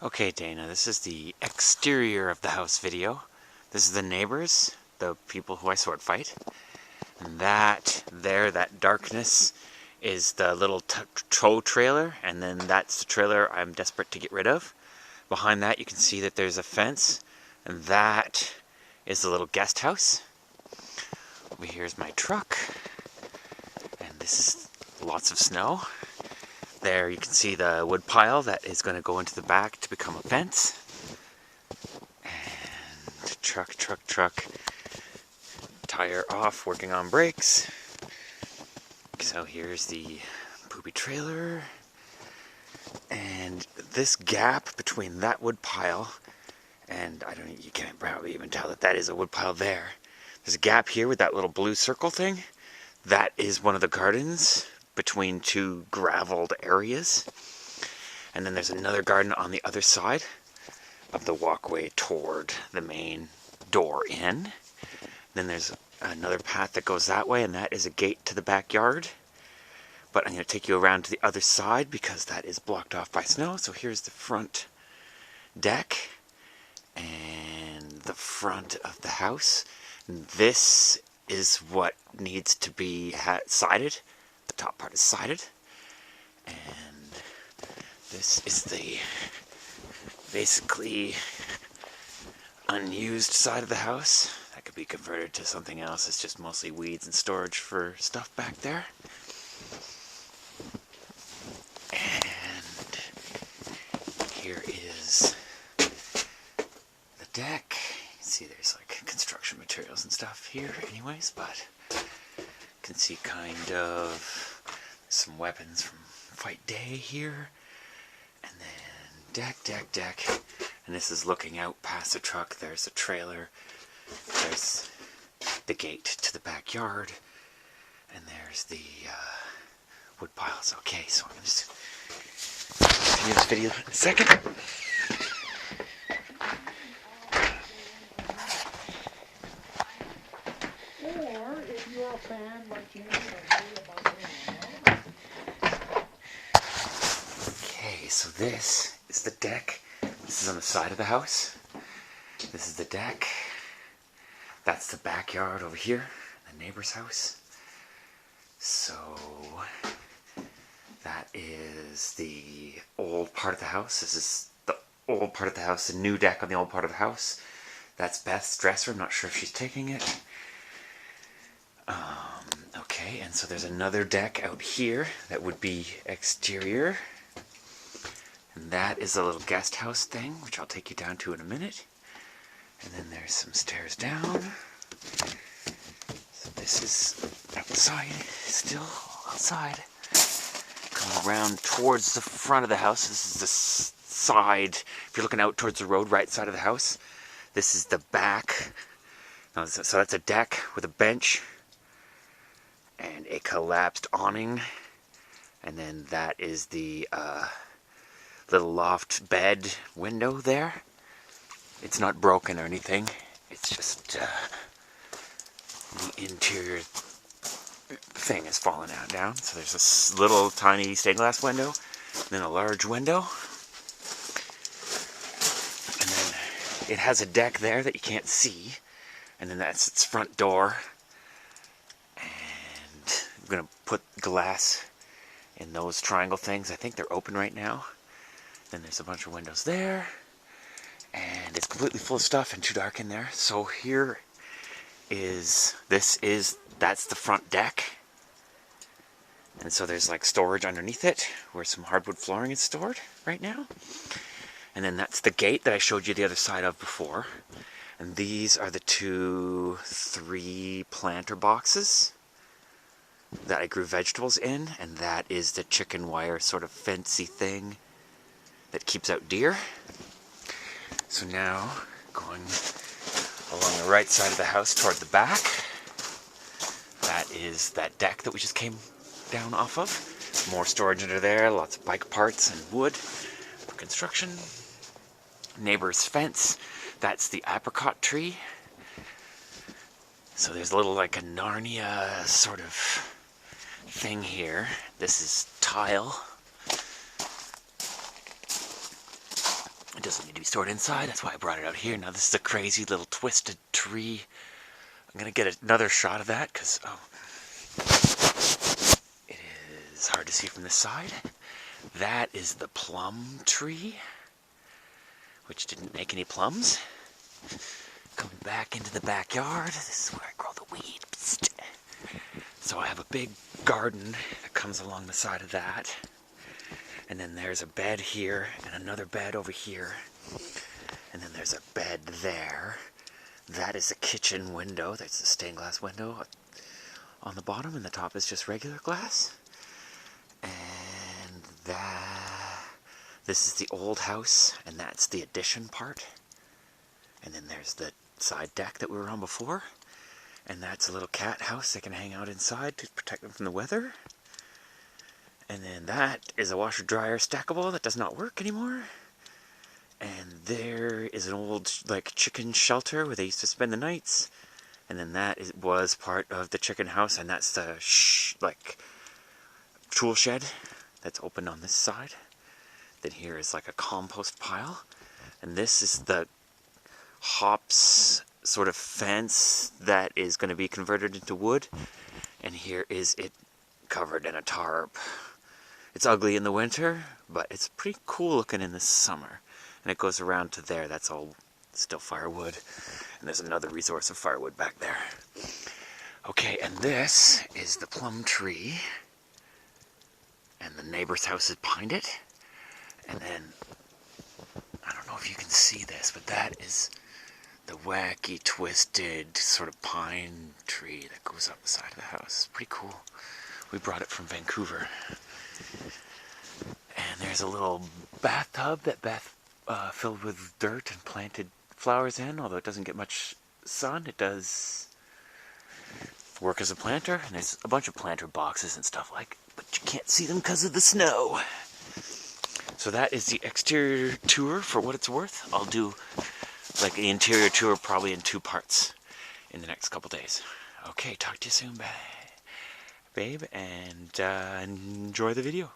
Okay, Dana, this is the exterior of the house video. This is the neighbors, the people who I sword fight. And that darkness, is the little tow trailer, and then that's the trailer I'm desperate to get rid of. Behind that you can see that there's a fence, and that is the little guest house. Over here is my truck, and this is lots of snow. There you can see the wood pile that is going to go into the back to become a fence. And truck, tire off, working on brakes. So here's the poopy trailer. And this gap between that wood pile, and you can't probably even tell that is a wood pile there. There's a gap here with that little blue circle thing. That is one of the gardens between two graveled areas. And then there's another garden on the other side of the walkway toward the main door in. Then there's another path that goes that way, and that is a gate to the backyard. But I'm going to take you around to the other side because that is blocked off by snow. So here's the front deck and the front of the house. This is what needs to be sided. The top part is sided. And this is the basically unused side of the house. That could be converted to something else. It's just mostly weeds and storage for stuff back there. And here is the deck. You can see there's like construction materials and stuff here anyways, but you can see kind of some weapons from Fight Day here. And then deck. And this is looking out past the truck. There's the trailer. There's the gate to the backyard. And there's the wood piles. Okay, so I'm going to just continue this video in a second. Or if you're a fan like me, Okay, so this is the deck. This is on the side of the house. This is the deck. That's the backyard over here, the neighbor's house. So that is the old part of the house. This is the old part of the house, the new deck on the old part of the house. That's Beth's dresser. I'm not sure if she's taking it. Okay, and so there's another deck out here that would be exterior. And that is a little guest house thing, which I'll take you down to in a minute. And then there's some stairs down. So this is outside, still outside. Going around towards the front of the house. This is the side, if you're looking out towards the road, right side of the house. This is the back. So that's a deck with a bench and a collapsed awning. And then that is the little loft bed window there. It's not broken or anything. It's just the interior thing has fallen out down. So there's this little tiny stained glass window, and then a large window. And then it has a deck there that you can't see. And then that's its front door. And I'm going to put glass in those triangle things. I think they're open right now. Then there's a bunch of windows there. And it's completely full of stuff and too dark in there. So here is, that's the front deck. And so there's like storage underneath it where some hardwood flooring is stored right now. And then that's the gate that I showed you the other side of before. And these are the 3 planter boxes that I grew vegetables in. And that is the chicken wire sort of fancy thing that keeps out deer. So now, going along the right side of the house toward the back, that is that deck that we just came down off of. More storage under there, lots of bike parts and wood for construction. Neighbor's fence, that's the apricot tree. So there's a little like a Narnia sort of thing here. This is tile. It doesn't need to be stored inside, that's why I brought it out here. Now this is a crazy little twisted tree. I'm gonna get another shot of that because it is hard to see from this side. That is the plum tree, which didn't make any plums. Coming back into the backyard, this is where I grow the weed. Psst. So I have a big garden that comes along the side of that. And then there's a bed here and another bed over here. And then there's a bed there. That is a kitchen window. That's a stained glass window on the bottom, and the top is just regular glass. And this is the old house, and that's the addition part. And then there's the side deck that we were on before. And that's a little cat house they can hang out inside to protect them from the weather. And then that is a washer dryer stackable that does not work anymore. And there is an old like chicken shelter where they used to spend the nights. And then that was part of the chicken house, and that's the like tool shed that's open on this side. Then here is like a compost pile. And this is the hops sort of fence that is going to be converted into wood. And here is it covered in a tarp. It's ugly in the winter, but it's pretty cool looking in the summer. And it goes around to there. That's all still firewood. And there's another resource of firewood back there. Okay, and this is the plum tree. And the neighbor's house is behind it. And then, I don't know if you can see this, but that is the wacky, twisted, sort of pine tree that goes up the side of the house. It's pretty cool. We brought it from Vancouver. And there's a little bathtub that Beth filled with dirt and planted flowers in. Although it doesn't get much sun, it does work as a planter. And there's a bunch of planter boxes and stuff like, but you can't see them because of the snow. So that is the exterior tour for what it's worth. I'll do like the interior tour probably in 2 parts in the next couple days. Okay, talk to you soon, babe, and enjoy the video.